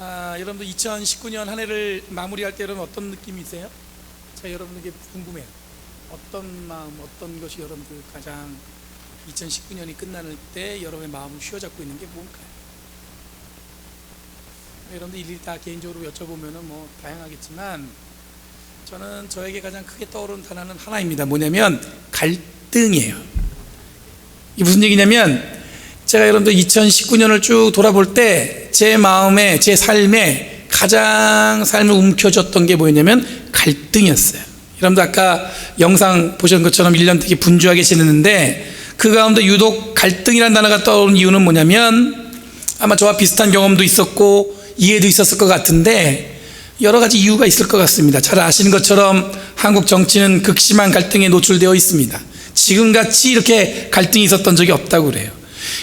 여러분들 2019년 한 해를 마무리할 때 여러분 어떤 느낌이세요? 제가 여러분에게 궁금해요. 어떤 마음, 어떤 것이 여러분들 가장 2019년이 끝나는 때 여러분의 마음을 휘어잡고 있는 게 뭘까요? 여러분들 일일이 다 개인적으로 여쭤보면은 뭐 다양하겠지만 저는 저에게 가장 크게 떠오르는 단어는 하나입니다. 뭐냐면 갈등이에요. 이게 무슨 얘기냐면 제가 여러분들 2019년을 쭉 돌아볼 때 제 마음에, 제 삶에 가장 삶을 움켜쥐었던 게 뭐였냐면 갈등이었어요. 여러분들 아까 영상 보신 것처럼 1년 되게 분주하게 지냈는데 그 가운데 유독 갈등이라는 단어가 떠오르는 이유는 뭐냐면 아마 저와 비슷한 경험도 있었고 이해도 있었을 것 같은데 여러 가지 이유가 있을 것 같습니다. 잘 아시는 것처럼 한국 정치는 극심한 갈등에 노출되어 있습니다. 지금같이 이렇게 갈등이 있었던 적이 없다고 그래요.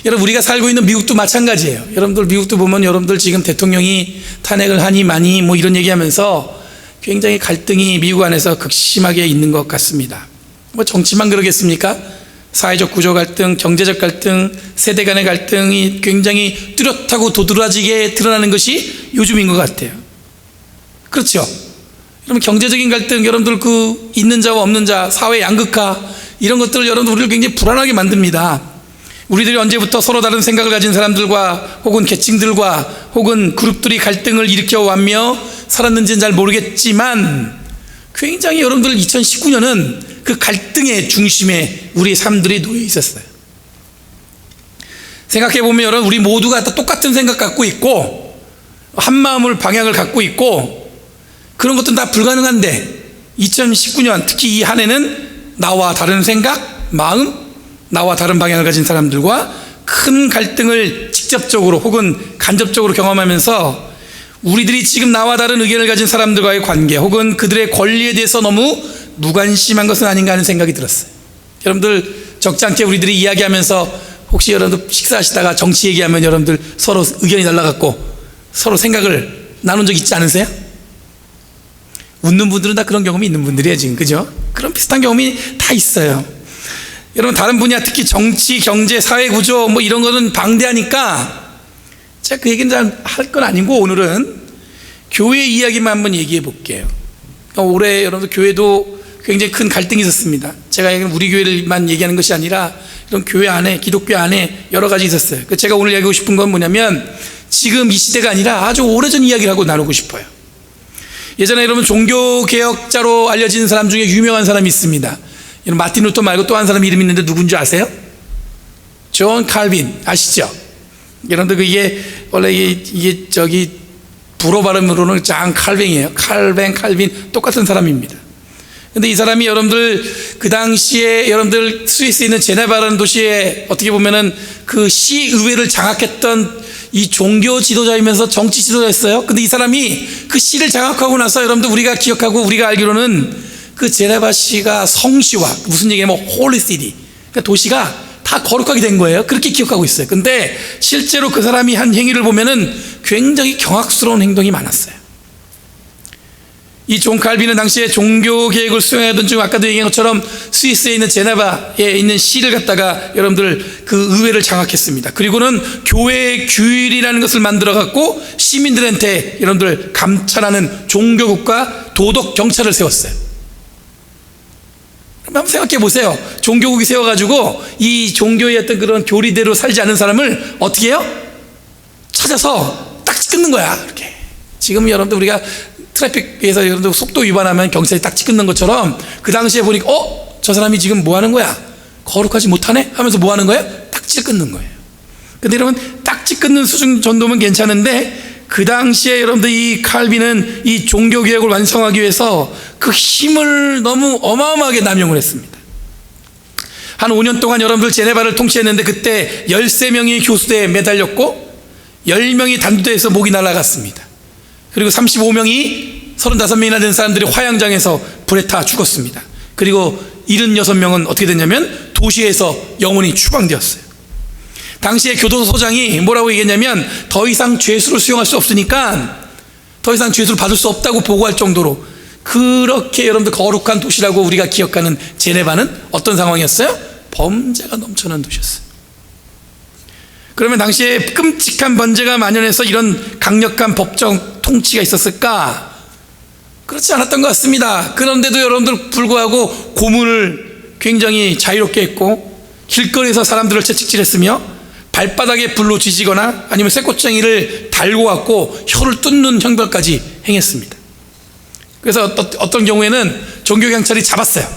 여러분 우리가 살고 있는 미국도 마찬가지예요. 여러분들 미국도 보면 여러분들 지금 대통령이 탄핵을 하니 많이 뭐 이런 얘기하면서 굉장히 갈등이 미국 안에서 극심하게 있는 것 같습니다. 뭐 정치만 그러겠습니까? 사회적 구조 갈등, 경제적 갈등, 세대 간의 갈등이 굉장히 뚜렷하고 도드라지게 드러나는 것이 요즘인 것 같아요. 그렇죠? 여러분 경제적인 갈등, 여러분들 그 있는 자와 없는 자, 사회 양극화 이런 것들 여러분들 우리를 굉장히 불안하게 만듭니다. 우리들이 언제부터 서로 다른 생각을 가진 사람들과 혹은 계층들과 혹은 그룹들이 갈등을 일으켜 왔며 살았는지는 잘 모르겠지만 굉장히 여러분들 2019년은 그 갈등의 중심에 우리의 삶들이 놓여 있었어요. 생각해보면 여러분 우리 모두가 다 똑같은 생각 갖고 있고 한 마음을 방향을 갖고 있고 그런 것들은 다 불가능한데 2019년 특히 이 한 해는 나와 다른 생각, 마음, 나와 다른 방향을 가진 사람들과 큰 갈등을 직접적으로 혹은 간접적으로 경험하면서 우리들이 지금 나와 다른 의견을 가진 사람들과의 관계 혹은 그들의 권리에 대해서 너무 무관심한 것은 아닌가 하는 생각이 들었어요. 여러분들 적지 않게 우리들이 이야기하면서 혹시 여러분들 식사하시다가 정치 얘기하면 여러분들 서로 의견이 달라갖고 서로 생각을 나눈 적 있지 않으세요? 웃는 분들은 다 그런 경험이 있는 분들이에요 지금, 그죠? 그런 비슷한 경험이 다 있어요. 여러분 다른 분야 특히 정치, 경제, 사회구조 뭐 이런 거는 방대하니까 제가 그 얘기는 잘 할 건 아니고 오늘은 교회 이야기만 한번 얘기해 볼게요. 그러니까 올해 여러분들 교회도 굉장히 큰 갈등이 있었습니다. 제가 우리 교회를만 얘기하는 것이 아니라 이런 교회 안에, 기독교 안에 여러 가지 있었어요. 제가 오늘 얘기하고 싶은 건 뭐냐면 지금 이 시대가 아니라 아주 오래전 이야기를 하고 나누고 싶어요. 예전에 여러분 종교개혁자로 알려진 사람 중에 유명한 사람이 있습니다. 마틴 루터 말고 또 한 사람 이름이 있는데 누군지 아세요? 존 칼빈 아시죠? 여러분들 그게 원래 이게 저기 불어 발음으로는 장 칼뱅이에요. 칼빈 똑같은 사람입니다. 근데 이 사람이 여러분들 그 당시에 여러분들 스위스에 있는 제네바라는 도시에 어떻게 보면은 그 시의회를 장악했던 이 종교 지도자이면서 정치 지도자였어요. 근데 이 사람이 그 시를 장악하고 나서 여러분들 우리가 기억하고 우리가 알기로는 그 제네바시가 성시와 무슨 얘기냐면 홀리시티, 그러니까 도시가 다 거룩하게 된 거예요. 그렇게 기억하고 있어요. 근데 실제로 그 사람이 한 행위를 보면은 굉장히 경악스러운 행동이 많았어요. 이 존 칼빈은 당시에 종교 계획을 수행하던 중 아까도 얘기한 것처럼 스위스에 있는 제네바에 있는 시를 갖다가 여러분들 그 의회를 장악했습니다. 그리고는 교회의 규율이라는 것을 만들어 갖고 시민들한테 여러분들 감찰하는 종교국가 도덕 경찰을 세웠어요. 한번 생각해 보세요. 종교국이 세워가지고 이 종교의 어떤 그런 교리대로 살지 않은 사람을 어떻게 해요? 찾아서 딱지 끊는 거야. 이렇게 지금 여러분들 우리가 트래픽에서 여러분들 속도 위반하면 경찰이 딱지 끊는 것처럼 그 당시에 보니까 저 사람이 지금 뭐 하는 거야? 거룩하지 못하네? 하면서 뭐 하는 거예요? 딱지를 끊는 거예요. 근데 여러분 딱지 끊는 수준 정도면 괜찮은데 그 당시에 여러분들 이 칼빈은 이 종교개혁을 완성하기 위해서 그 힘을 너무 어마어마하게 남용을 했습니다. 한 5년 동안 여러분들 제네바를 통치했는데 그때 13명이 교수대에 매달렸고 10명이 단두대에서 목이 날아갔습니다. 그리고 35명이 35명이나 된 사람들이 화양장에서 불에 타 죽었습니다. 그리고 76명은 어떻게 됐냐면 도시에서 영원히 추방되었어요. 당시에 교도소장이 뭐라고 얘기했냐면 더 이상 죄수를 수용할 수 없으니까 더 이상 죄수를 받을 수 없다고 보고할 정도로 그렇게 여러분들 거룩한 도시라고 우리가 기억하는 제네바는 어떤 상황이었어요? 범죄가 넘쳐난 도시였어요. 그러면 당시에 끔찍한 번제가 만연해서 이런 강력한 법정 통치가 있었을까? 그렇지 않았던 것 같습니다. 그런데도 여러분들 불구하고 고문을 굉장히 자유롭게 했고, 길거리에서 사람들을 채찍질했으며, 발바닥에 불로 지지거나 아니면 쇠꼬챙이를 달고 갖고 혀를 뚫는 형벌까지 행했습니다. 그래서 어떤 경우에는 종교경찰이 잡았어요.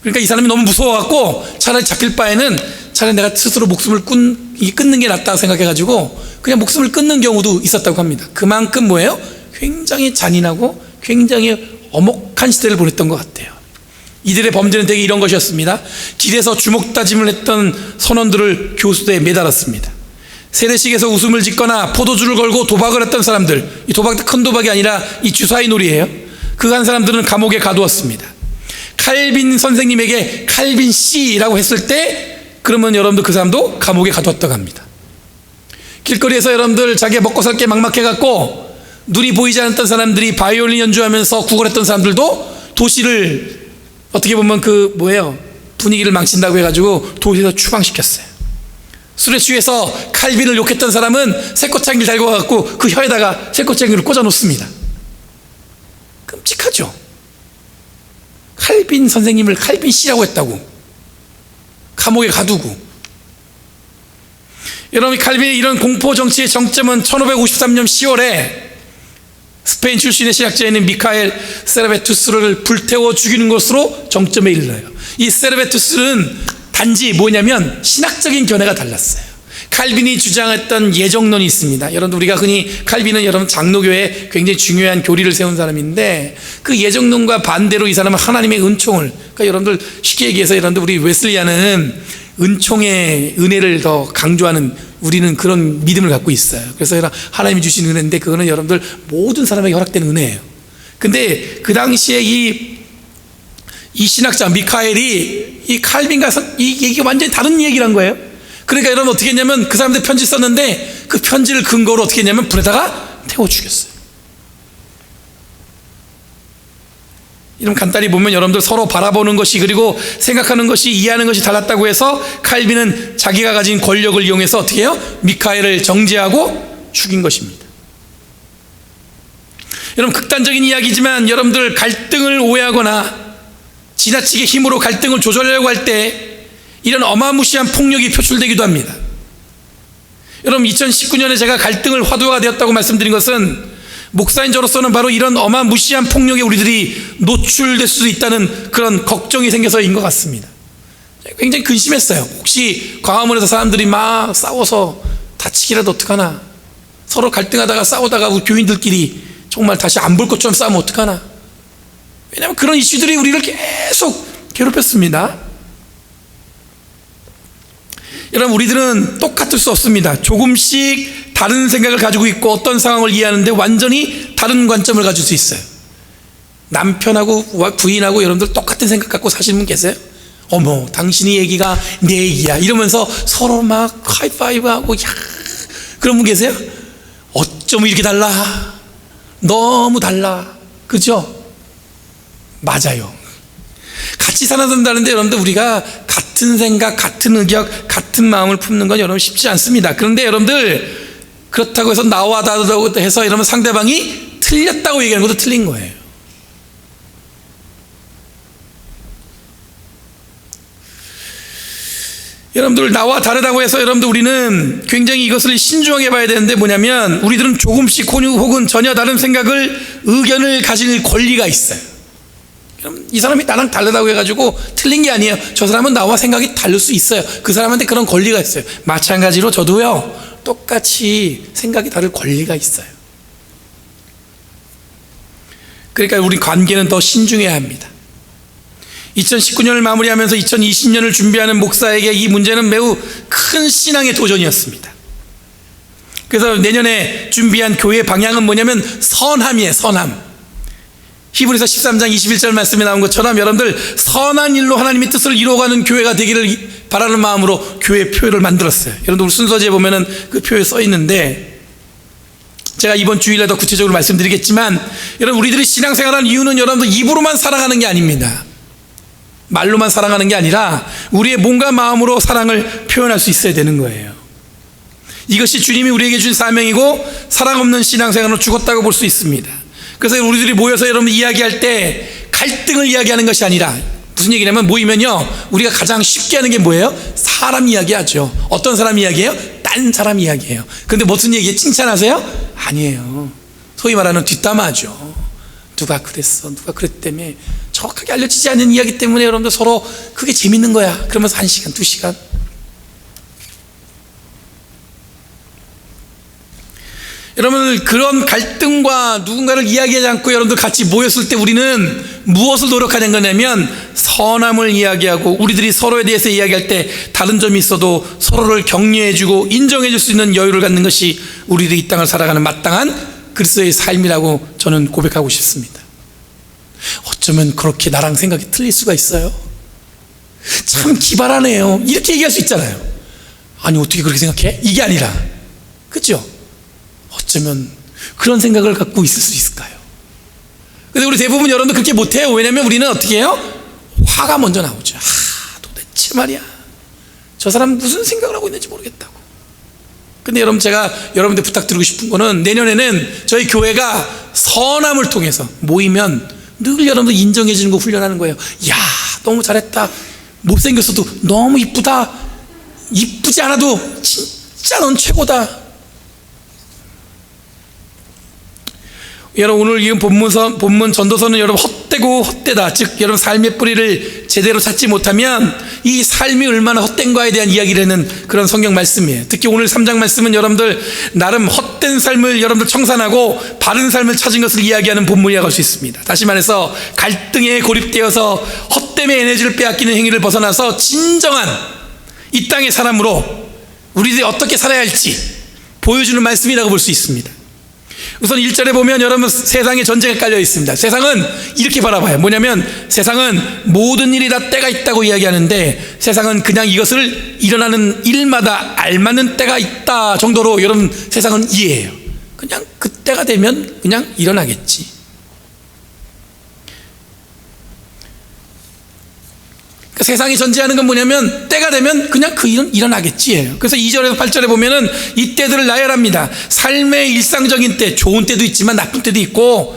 그러니까 이 사람이 너무 무서워갖고 차라리 잡힐 바에는 차라리 내가 스스로 목숨을 끊는 게 낫다고 생각해가지고 그냥 목숨을 끊는 경우도 있었다고 합니다. 그만큼 뭐예요? 굉장히 잔인하고 굉장히 엄혹한 시대를 보냈던 것 같아요. 이들의 범죄는 대개 이런 것이었습니다. 길에서 주먹다짐을 했던 선원들을 교수대에 매달았습니다. 세례식에서 웃음을 짓거나 포도주를 걸고 도박을 했던 사람들, 이 도박도 큰 도박이 아니라 이 주사위 놀이예요. 그 한 사람들은 감옥에 가두었습니다. 칼빈 선생님에게 칼빈 씨라고 했을 때 그러면 여러분들 그 사람도 감옥에 가두었다고 합니다. 길거리에서 여러분들 자기가 먹고 살 게 막막해갖고 눈이 보이지 않았던 사람들이 바이올린 연주하면서 구걸했던 사람들도 도시를 어떻게 보면 분위기를 망친다고 해가지고 도시에서 추방시켰어요. 술에 취해서 칼빈을 욕했던 사람은 쇠꼬챙이를 달고 가갖고 그 혀에다가 쇠꼬챙이를 꽂아 놓습니다. 끔찍하죠. 칼빈 선생님을 칼빈 씨라고 했다고 감옥에 가두고. 여러분, 칼빈의 이런 공포 정치의 정점은 1553년 10월에 스페인 출신의 신학자인 미카엘 세르베투스를 불태워 죽이는 것으로 정점에 이르러요. 이 세르베투스는 단지 뭐냐면 신학적인 견해가 달랐어요. 칼빈이 주장했던 예정론이 있습니다. 여러분, 우리가 흔히 칼빈은 여러분 장로교에 굉장히 중요한 교리를 세운 사람인데 그 예정론과 반대로 이 사람은 하나님의 은총을, 그러니까 여러분들 쉽게 얘기해서 여러분들 우리 웨슬리안은 은총의 은혜를 더 강조하는 우리는 그런 믿음을 갖고 있어요. 그래서 하나님이 주신 은혜인데 그거는 여러분들 모든 사람에게 허락된 은혜예요. 근데 그 당시에 이 신학자 미카엘이 이 칼빈과 이 얘기가 완전히 다른 얘기란 거예요. 그러니까 여러분 어떻게 했냐면 그 사람들 편지 썼는데 그 편지를 근거로 어떻게 했냐면 불에다가 태워 죽였어요. 이런 간단히 보면 여러분들 서로 바라보는 것이 그리고 생각하는 것이 이해하는 것이 달랐다고 해서 칼빈은 자기가 가진 권력을 이용해서 어떻게 해요? 미카엘을 정죄하고 죽인 것입니다. 여러분, 극단적인 이야기지만 여러분들 갈등을 오해하거나 지나치게 힘으로 갈등을 조절하려고 할 때 이런 어마무시한 폭력이 표출되기도 합니다. 여러분, 2019년에 제가 갈등을 화두가 되었다고 말씀드린 것은 목사인 저로서는 바로 이런 어마무시한 폭력에 우리들이 노출될 수도 있다는 그런 걱정이 생겨서인 것 같습니다. 굉장히 근심했어요. 혹시 광화문에서 사람들이 막 싸워서 다치기라도 어떡하나, 서로 갈등하다가 싸우다가 우리 교인들끼리 정말 다시 안 볼 것처럼 싸우면 어떡하나. 왜냐하면 그런 이슈들이 우리를 계속 괴롭혔습니다. 여러분, 우리들은 똑같을 수 없습니다. 조금씩 다른 생각을 가지고 있고 어떤 상황을 이해하는데 완전히 다른 관점을 가질 수 있어요. 남편하고 부인하고 여러분들 똑같은 생각 갖고 사시는 분 계세요? 어머, 당신이 얘기가 내 얘기야 이러면서 서로 막 하이파이브하고 야, 그런 분 계세요? 어쩜 이렇게 달라? 너무 달라. 그죠? 맞아요. 같이 살아간다는데 여러분들 우리가 같은 생각, 같은 의견, 같은 마음을 품는 건 여러분 쉽지 않습니다. 그런데 여러분들 그렇다고 해서 나와 다르다고 해서 여러분 상대방이 틀렸다고 얘기하는 것도 틀린 거예요. 여러분들 나와 다르다고 해서 여러분들 우리는 굉장히 이것을 신중하게 봐야 되는데 뭐냐면 우리들은 조금씩 혹은 전혀 다른 의견을 가질 권리가 있어요. 이 사람이 나랑 다르다고 해가지고 틀린 게 아니에요. 저 사람은 나와 생각이 다를 수 있어요. 그 사람한테 그런 권리가 있어요. 마찬가지로 저도요 똑같이 생각이 다를 권리가 있어요. 그러니까 우리 관계는 더 신중해야 합니다. 2019년을 마무리하면서 2020년을 준비하는 목사에게 이 문제는 매우 큰 신앙의 도전이었습니다. 그래서 내년에 준비한 교회 방향은 뭐냐면 선함이에요. 선함. 히브리서 13장 21절 말씀에 나온 것처럼 여러분들 선한 일로 하나님의 뜻을 이루어가는 교회가 되기를 바라는 마음으로 교회 표를 만들었어요. 여러분들 순서지에 보면은 그 표에 써 있는데 제가 이번 주일에 더 구체적으로 말씀드리겠지만 여러분 우리들이 신앙생활하는 이유는 여러분들 입으로만 살아가는 게 아닙니다. 말로만 사랑하는 게 아니라 우리의 몸과 마음으로 사랑을 표현할 수 있어야 되는 거예요. 이것이 주님이 우리에게 준 사명이고 사랑 없는 신앙생활로 죽었다고 볼 수 있습니다. 그래서 우리들이 모여서 여러분 이야기할 때 갈등을 이야기하는 것이 아니라, 무슨 얘기냐면 모이면요 우리가 가장 쉽게 하는 게 뭐예요? 사람 이야기하죠. 어떤 사람 이야기예요? 딴 사람 이야기예요. 그런데 무슨 얘기예요? 칭찬하세요? 아니에요. 소위 말하는 뒷담화죠. 누가 그랬어, 누가 그랬다며, 정확하게 알려지지 않는 이야기 때문에 여러분들 서로 그게 재밌는 거야. 그러면서 1시간 2시간. 여러분, 그런 갈등과 누군가를 이야기하지 않고 여러분들 같이 모였을 때 우리는 무엇을 노력하는 거냐면 선함을 이야기하고, 우리들이 서로에 대해서 이야기할 때 다른 점이 있어도 서로를 격려해주고 인정해줄 수 있는 여유를 갖는 것이 우리들이 이 땅을 살아가는 마땅한 그리스도의 삶이라고 저는 고백하고 싶습니다. 어쩌면 그렇게 나랑 생각이 틀릴 수가 있어요. 참 기발하네요, 이렇게 얘기할 수 있잖아요. 아니 어떻게 그렇게 생각해? 이게 아니라, 그렇죠? 어쩌면 그런 생각을 갖고 있을 수 있을까요? 근데 우리 대부분 여러분들 그렇게 못해요. 왜냐면 우리는 어떻게 해요? 화가 먼저 나오죠. 도대체 말이야, 저 사람 무슨 생각을 하고 있는지 모르겠다고. 근데 여러분, 제가 여러분들 부탁드리고 싶은 거는 내년에는 저희 교회가 선함을 통해서 모이면 늘 여러분들 인정해 주는 거 훈련하는 거예요. 야, 너무 잘했다. 못생겼어도 너무 이쁘다. 이쁘지 않아도 진짜 넌 최고다. 여러분, 오늘 이 본문 전도서는 여러분 헛되고 헛되다, 즉 여러분 삶의 뿌리를 제대로 찾지 못하면 이 삶이 얼마나 헛된가에 대한 이야기를 하는 그런 성경 말씀이에요. 특히 오늘 3장 말씀은 여러분들 나름 헛된 삶을 여러분들 청산하고 바른 삶을 찾은 것을 이야기하는 본문이라고 할 수 있습니다. 다시 말해서 갈등에 고립되어서 헛됨의 에너지를 빼앗기는 행위를 벗어나서 진정한 이 땅의 사람으로 우리들이 어떻게 살아야 할지 보여주는 말씀이라고 볼 수 있습니다. 우선 1절에 보면 여러분 세상에 전쟁이 깔려 있습니다. 세상은 이렇게 바라봐요. 뭐냐면 세상은 모든 일이 다 때가 있다고 이야기하는데, 세상은 그냥 이것을 일어나는 일마다 알맞는 때가 있다 정도로 여러분 세상은 이해해요. 그냥 그때가 되면 그냥 일어나겠지. 그러니까 세상이 전제하는 건 뭐냐면 때가 되면 그냥 그 일은 일어나겠지예요. 그래서 2절에서 8절에 보면은 이 때들을 나열합니다. 삶의 일상적인 때, 좋은 때도 있지만 나쁜 때도 있고,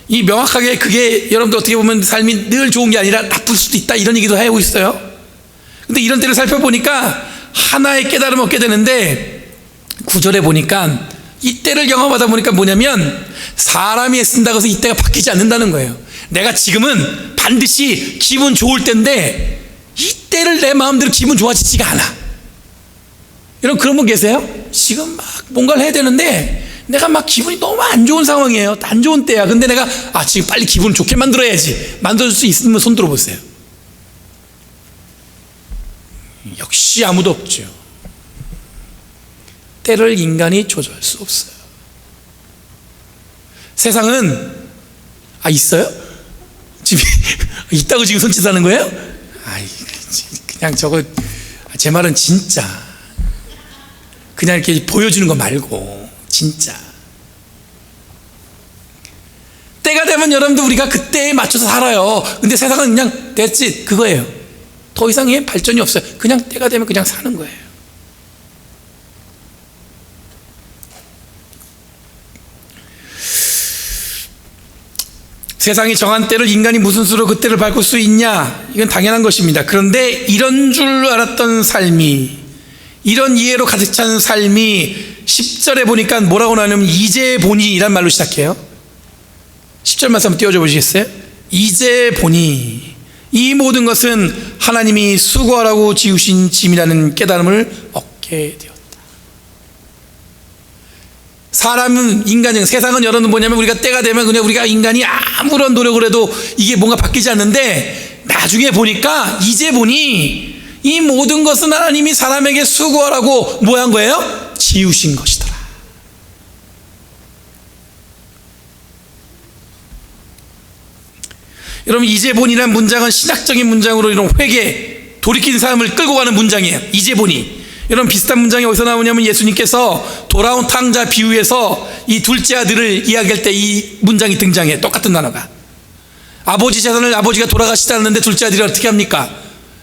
이 명확하게 그게 여러분들 어떻게 보면 삶이 늘 좋은 게 아니라 나쁠 수도 있다, 이런 얘기도 하고 있어요. 근데 이런 때를 살펴보니까 하나의 깨달음을 얻게 되는데, 9절에 보니까 이 때를 경험하다 보니까 뭐냐면 사람이 애쓴다고 해서 이 때가 바뀌지 않는다는 거예요. 내가 지금은 반드시 기분 좋을 때인데 이 때를 내 마음대로 기분 좋아지지가 않아. 여러분 그런 분 계세요? 지금 막 뭔가를 해야 되는데 내가 막 기분이 너무 안 좋은 상황이에요. 안 좋은 때야. 근데 내가 지금 빨리 기분 좋게 만들어야지. 만들어줄 수 있으면 손 들어보세요. 역시 아무도 없죠. 때를 인간이 조절할 수 없어요. 세상은 있어요? 지금 있다고 지금 손짓하는 거예요? 그냥 저거, 제 말은 진짜 그냥 이렇게 보여주는 거 말고 진짜 때가 되면 여러분들 우리가 그때에 맞춰서 살아요. 근데 세상은 그냥 that's it, 그거예요. 더 이상의 발전이 없어요. 그냥 때가 되면 그냥 사는 거예요. 세상이 정한 때를 인간이 무슨 수로 그 때를 바꿀 수 있냐? 이건 당연한 것입니다. 그런데 이런 줄 알았던 삶이, 이런 이해로 가득 찬 삶이 10절에 보니까 뭐라고 나오냐면 이제 보니 이란 말로 시작해요. 10절 말씀 한번 띄워줘 보시겠어요? 이제 보니 이 모든 것은 하나님이 수고하라고 지으신 짐이라는 깨달음을 얻게 되었다. 사람은, 인간은, 세상은 여러분 뭐냐면 우리가 때가 되면 그냥 우리가 인간이 아무런 노력을 해도 이게 뭔가 바뀌지 않는데, 나중에 보니까 이제 보니 이 모든 것은 하나님이 사람에게 수고하라고 뭐 한 거예요? 지으신 것이더라. 여러분 이제 보니란 문장은 신학적인 문장으로 이런 회개, 돌이킨 사람을 끌고 가는 문장이에요. 이제 보니. 여러분 비슷한 문장이 어디서 나오냐면 예수님께서 돌아온 탕자 비유에서 이 둘째 아들을 이야기할 때 이 문장이 등장해. 똑같은 단어가. 아버지 재산을 아버지가 돌아가시지 않는데 둘째 아들이 어떻게 합니까?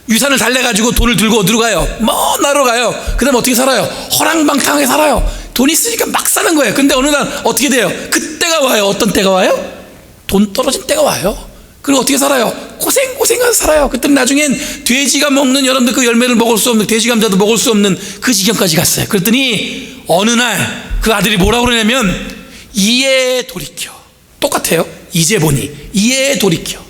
유산을 달래가지고 돈을 들고 어디로 가요? 먼 나라로 가요. 그 다음에 어떻게 살아요? 허랑방탕하게 살아요. 돈 있으니까 막 사는 거예요. 근데 어느 날 어떻게 돼요? 그때가 와요. 어떤 때가 와요? 돈 떨어진 때가 와요. 그리고 어떻게 살아요? 고생하면서 살아요. 그때는 나중엔 돼지가 먹는, 여러분들 그 열매를 먹을 수 없는, 돼지 감자도 먹을 수 없는 그 지경까지 갔어요. 그랬더니 어느 날 그 아들이 뭐라고 그러냐면, 이에 돌이켜. 똑같아요. 이제 보니 이에 돌이켜.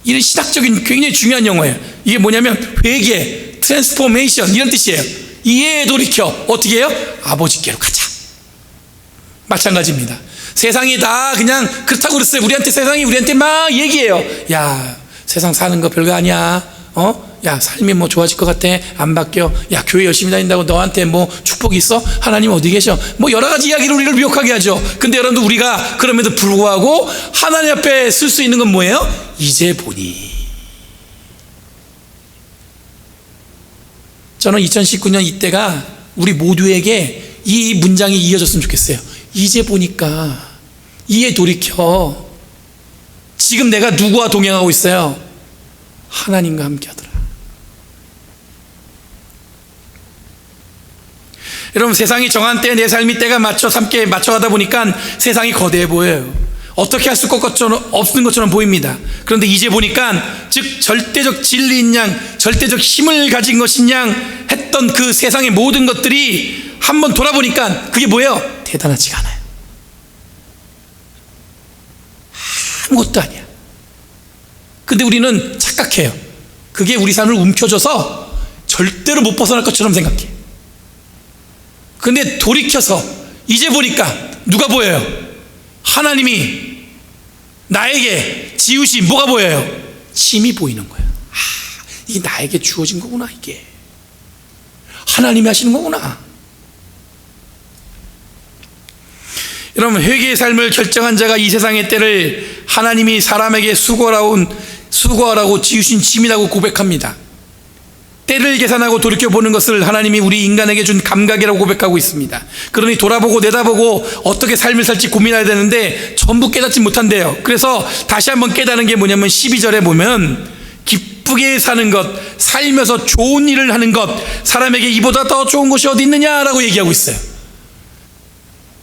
이런 신학적인 굉장히 중요한 용어예요. 이게 뭐냐면 회개, 트랜스포메이션, 이런 뜻이에요. 이에 돌이켜. 어떻게 해요? 아버지께로 가자. 마찬가지입니다. 세상이 다 그냥 그렇다고 그랬어요. 세상이 우리한테 막 얘기해요. 야, 세상 사는 거 별거 아니야. 야, 삶이 뭐 좋아질 것 같아? 안 바뀌어? 야, 교회 열심히 다닌다고 너한테 뭐 축복이 있어? 하나님 어디 계셔? 뭐 여러 가지 이야기를 우리를 미혹하게 하죠. 근데 여러분들, 우리가 그럼에도 불구하고 하나님 앞에 쓸 수 있는 건 뭐예요? 이제 보니. 저는 2019년 이때가 우리 모두에게 이 문장이 이어졌으면 좋겠어요. 이제 보니까, 이에 돌이켜. 지금 내가 누구와 동행하고 있어요? 하나님과 함께 하더라. 여러분, 세상이 정한 때에 내 삶이 때가 함께 맞춰가다 보니까 세상이 거대해 보여요. 어떻게 할 수 없는 것처럼 보입니다. 그런데 이제 보니까, 즉 절대적 진리인 양, 절대적 힘을 가진 것인 양 했던 그 세상의 모든 것들이 한번 돌아보니까 그게 뭐예요? 대단하지가 않아요. 아무것도 아니야. 근데 우리는 착각해요. 그게 우리 삶을 움켜줘서 절대로 못 벗어날 것처럼 생각해. 근데 돌이켜서 이제 보니까 누가 보여요? 하나님이 나에게 지으신 뭐가 보여요? 짐이 보이는 거예요. 이게 나에게 주어진 거구나. 이게 하나님이 하시는 거구나. 여러분, 회개의 삶을 결정한 자가 이 세상의 때를 하나님이 사람에게 수고하라고 지으신 짐이라고 고백합니다. 때를 계산하고 돌이켜보는 것을 하나님이 우리 인간에게 준 감각이라고 고백하고 있습니다. 그러니 돌아보고 내다보고 어떻게 삶을 살지 고민해야 되는데 전부 깨닫지 못한대요. 그래서 다시 한번 깨닫는 게 뭐냐면, 12절에 보면 기쁘게 사는 것, 살면서 좋은 일을 하는 것, 사람에게 이보다 더 좋은 것이 어디 있느냐라고 얘기하고 있어요.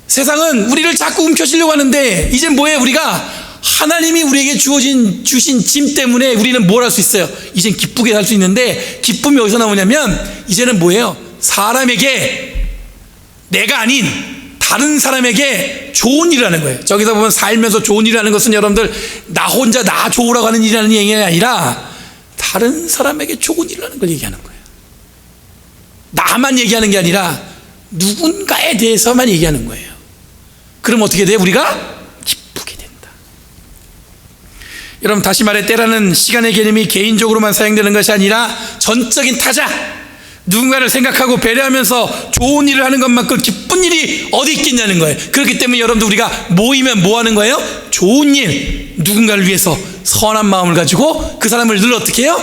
세상은 우리를 자꾸 움켜쥐려고 하는데, 이제 뭐예요? 우리가 하나님이 우리에게 주신 짐 때문에 우리는 뭘 할 수 있어요? 이젠 기쁘게 살 수 있는데, 기쁨이 어디서 나오냐면, 이제는 뭐예요? 사람에게, 내가 아닌 다른 사람에게 좋은 일을 하는 거예요. 저기서 보면 살면서 좋은 일을 하는 것은 여러분들 나 혼자 나 좋으라고 하는 일이라는 얘기가 아니라 다른 사람에게 좋은 일을 하는 걸 얘기하는 거예요. 나만 얘기하는 게 아니라 누군가에 대해서만 얘기하는 거예요. 그럼 어떻게 돼요? 우리가 기쁘게 된다. 여러분, 다시 말해, 때라는 시간의 개념이 개인적으로만 사용되는 것이 아니라 전적인 타자, 누군가를 생각하고 배려하면서 좋은 일을 하는 것만큼 기쁜 일이 어디 있겠냐는 거예요. 그렇기 때문에 여러분들, 우리가 모이면 뭐 하는 거예요? 좋은 일, 누군가를 위해서 선한 마음을 가지고 그 사람을 늘 어떻게 해요?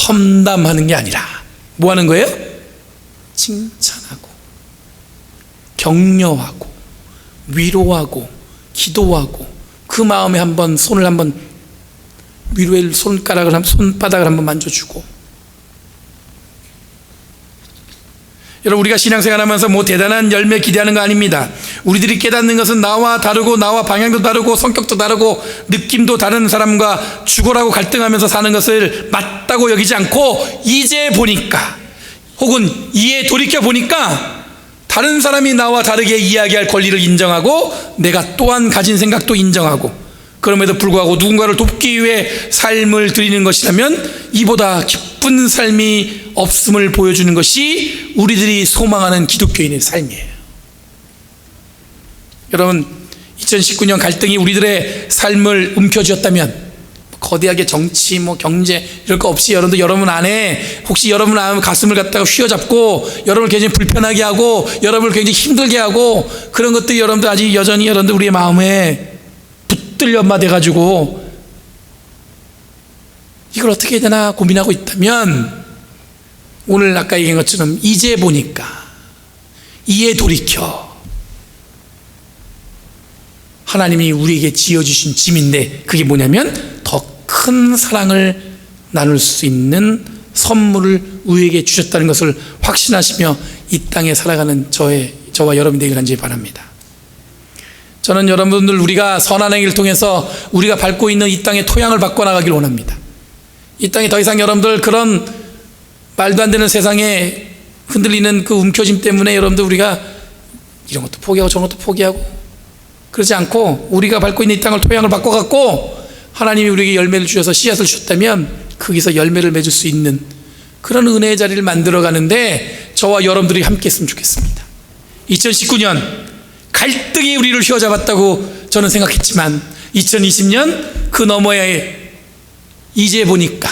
험담하는 게 아니라 뭐 하는 거예요? 칭찬하고 격려하고 위로하고 기도하고, 그 마음에 한번 손을 한번, 위로의 손바닥을 한번 만져주고. 여러분, 우리가 신앙생활 하면서 뭐 대단한 열매 기대하는 거 아닙니다. 우리들이 깨닫는 것은 나와 다르고, 나와 방향도 다르고, 성격도 다르고, 느낌도 다른 사람과 죽어라고 갈등하면서 사는 것을 맞다고 여기지 않고, 이제 보니까, 혹은 이에 돌이켜 보니까 다른 사람이 나와 다르게 이야기할 권리를 인정하고, 내가 또한 가진 생각도 인정하고, 그럼에도 불구하고 누군가를 돕기 위해 삶을 드리는 것이라면 이보다 기쁜 삶이 없음을 보여주는 것이 우리들이 소망하는 기독교인의 삶이에요. 여러분, 2019년 갈등이 우리들의 삶을 움켜쥐었다면, 거대하게 정치, 경제 이럴 거 없이 여러분 안에, 혹시 여러분 가슴을 갖다가 휘어잡고 여러분을 굉장히 불편하게 하고 여러분을 굉장히 힘들게 하고, 그런 것들이 여러분들 아직 여전히 여러분들 우리의 마음에 붙들려 돼가지고 이걸 어떻게 해야 되나 고민하고 있다면, 오늘 아까 얘기한 것처럼 이제 보니까, 이에 돌이켜, 하나님이 우리에게 지어주신 짐인데, 그게 뭐냐면 더 큰 사랑을 나눌 수 있는 선물을 우리에게 주셨다는 것을 확신하시며 이 땅에 살아가는 저와 여러분이 되길 간절히 바랍니다. 저는 여러분들 우리가 선한 행위를 통해서 우리가 밟고 있는 이 땅의 토양을 바꿔나가길 원합니다. 이 땅에 더 이상 여러분들 그런 말도 안 되는 세상에 흔들리는 그 움켜짐 때문에 여러분들 우리가 이런 것도 포기하고 저런 것도 포기하고 그러지 않고 우리가 밟고 있는 이 땅을 토양을 바꿔갖고 하나님이 우리에게 열매를 주셔서 씨앗을 주셨다면 거기서 열매를 맺을 수 있는 그런 은혜의 자리를 만들어가는데 저와 여러분들이 함께 했으면 좋겠습니다. 2019년 갈등이 우리를 휘어잡았다고 저는 생각했지만 2020년 그 너머에 이제 보니까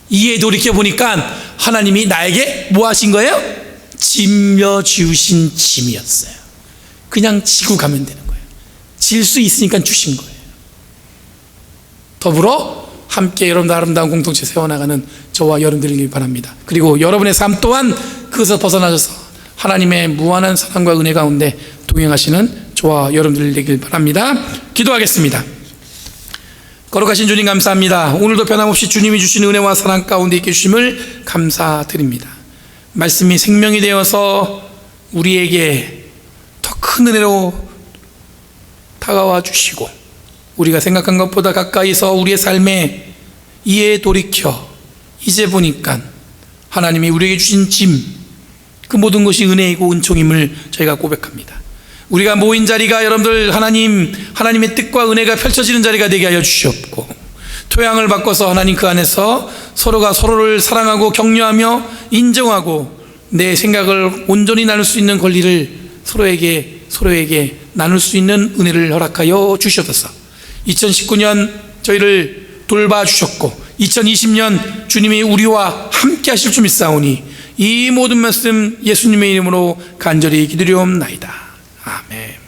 이에 돌이켜보니까 하나님이 나에게 뭐 하신 거예요? 짊어주신 짐이었어요. 그냥 지고 가면 되는 거예요. 질 수 있으니까 주신 거예요. 더불어 함께 여러분들 아름다운 공동체 세워나가는 저와 여러분들이 되길 바랍니다. 그리고 여러분의 삶 또한 그것에서 벗어나셔서 하나님의 무한한 사랑과 은혜 가운데 동행하시는 저와 여러분들이 되길 바랍니다. 기도하겠습니다. 거룩하신 주님 감사합니다. 오늘도 변함없이 주님이 주신 은혜와 사랑 가운데 있게 주심을 감사드립니다. 말씀이 생명이 되어서 우리에게 더 큰 은혜로 다가와 주시고 우리가 생각한 것보다 가까이서 우리의 삶에 이에 돌이켜 이제 보니까 하나님이 우리에게 주신 짐, 그 모든 것이 은혜이고 은총임을 저희가 고백합니다. 우리가 모인 자리가 여러분들 하나님의 뜻과 은혜가 펼쳐지는 자리가 되게 하여 주시옵고 토양을 바꿔서 하나님 그 안에서 서로가 서로를 사랑하고 격려하며 인정하고 내 생각을 온전히 나눌 수 있는 권리를 서로에게 나눌 수 있는 은혜를 허락하여 주셔서 2019년 저희를 돌봐주셨고 2020년 주님이 우리와 함께 하실 줄 믿사오니 이 모든 말씀 예수님의 이름으로 간절히 기도리옵나이다. 아멘.